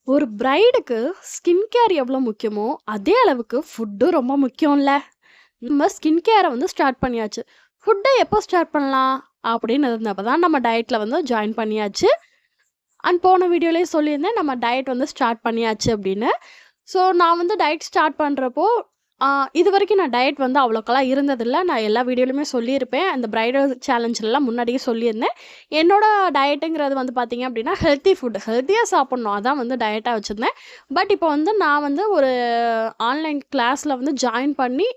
ஒரு பிரைடுக்கு skin care எவ்வளோ முக்கியமோ, அதே அளவுக்கு ஃபுட்டும் ரொம்ப முக்கியம்ல. நம்ம ஸ்கின் கேர வந்து ஸ்டார்ட் பண்ணியாச்சு. ஃபுட்ட எப்போ ஸ்டார்ட் பண்ணலாம்? அப்படின்னு இருந்தப்ப தான் நம்ம டயட்ல வந்து ஜாயின் பண்ணியாச்சு. போன வீடியோலயே சொல்லியிருந்தேன், நம்ம டயட் வந்து ஸ்டார்ட் பண்ணியாச்சு அப்படின்னு. ஸோ நான் வந்து டயட் ஸ்டார்ட் பண்றப்போ, இதுவரைக்கும் நான் டயட் வந்து அவ்வளோக்கெல்லாம் இருந்ததில்ல. நான் எல்லா வீடியோலயுமே சொல்லியிருப்பேன். அந்த பிரைடல் சேலஞ்சுலலாம் முன்னாடியே சொல்லியிருந்தேன். என்னோட டயட்டுங்கிறது வந்து பார்த்தீங்க அப்படின்னா, ஹெல்த்தி ஃபுட். ஹெல்த்தியா சாப்பிடணும். அதான் வந்து டயட்டா வச்சிருந்தேன். பட் இப்போ வந்து நான் வந்து ஒரு ஆன்லைன் கிளாஸ்ல வந்து ஜாயின் பண்ணி,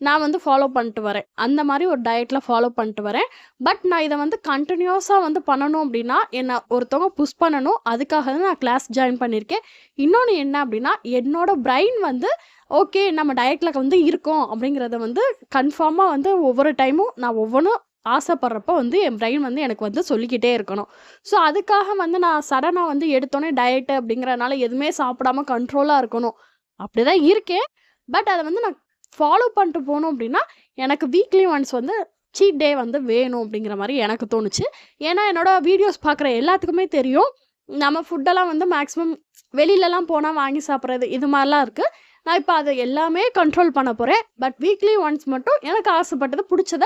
நான் வந்து ஃபாலோ பண்ணிட்டு வரேன். அந்த மாரி ஒரு டயட்ல ஃபாலோ பண்ணிட்டு வரேன். பட் நான் இத வந்து கன்டினியூஸா வந்து பண்ணணும் அப்படின்னா, என்ன ஒருத்தவங்க புஷ் பண்ணணும். அதுக்காக தான் நான் கிளாஸ் ஜாயின் பண்ணியிருக்கேன். இன்னொன்னு என்ன அப்படின்னா, என்னோட பிரைன் வந்து ஓகே நம்ம டயட்ல வந்து இருக்கோம் அப்படிங்கிறத வந்து கன்ஃபார்மா வந்து ஒவ்வொரு டைமும் நான் ஒவ்வொன்னும் ஆசைப்படுறப்ப வந்து என் பிரைன் வந்து எனக்கு வந்து சொல்லிக்கிட்டே இருக்கணும். ஸோ அதுக்காக வந்து நான் சடனா வந்து எடுத்தோனே டயட் அப்படிங்கிறனால எதுவுமே சாப்பிடாம கண்ட்ரோலா இருக்கணும். அப்படிதான் இருக்கேன். பட் அத வந்து நான் ஃபாலோ பண்ணிட்டு போனோம் அப்படின்னா, எனக்கு வீக்லி ஒன்ஸ் வந்து சீட் டே வந்து வேணும் அப்படிங்கிற மாரி எனக்கு தோணுச்சு. ஏன்னா என்னோட வீடியோஸ் பார்க்குற எல்லாத்துக்குமே தெரியும். நம்ம ஃபுட்டெல்லாம் வந்து மேக்ஸிமம் வெளிலலாம் போனா வாங்கி சாப்பிடுறது இது மாரிலாம் இருக்கு. நான் இப்ப அத எல்லாமே கண்ட்ரோல் பண்ண போறேன். பட் வீக்லி ஒன்ஸ் மட்டும் எனக்கு ஆசைப்பட்டது புடிச்சத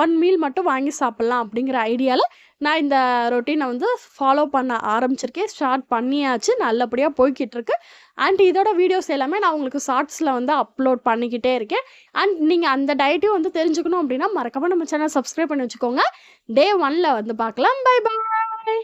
1 மீல் மட்டும் வாங்கி சாப்பிடலாம் அப்படிங்கிற ஐடியால நான் இந்த ரொட்டீன வந்து ஃபாலோ பண்ண ஆரம்பிச்சிருக்கேன். ஸ்டார்ட் பண்ணியாச்சு. நல்லபடியா போய்க்கிட்டு இருக்கு. இதோட வீடியோஸ் எல்லாமே நான் உங்களுக்கு ஷார்ட்ஸ்ல வந்து அப்லோட் பண்ணிக்கிட்டே இருக்கேன். நீங்க அந்த டயட்டையும் வந்து தெரிஞ்சுக்கணும் அப்படின்னா, மறக்காம நம்ம சேனல் சப்ஸ்கிரைப் பண்ணி வச்சுக்கோங்க. டே 1ல வந்து பார்க்கலாம். Bye bye.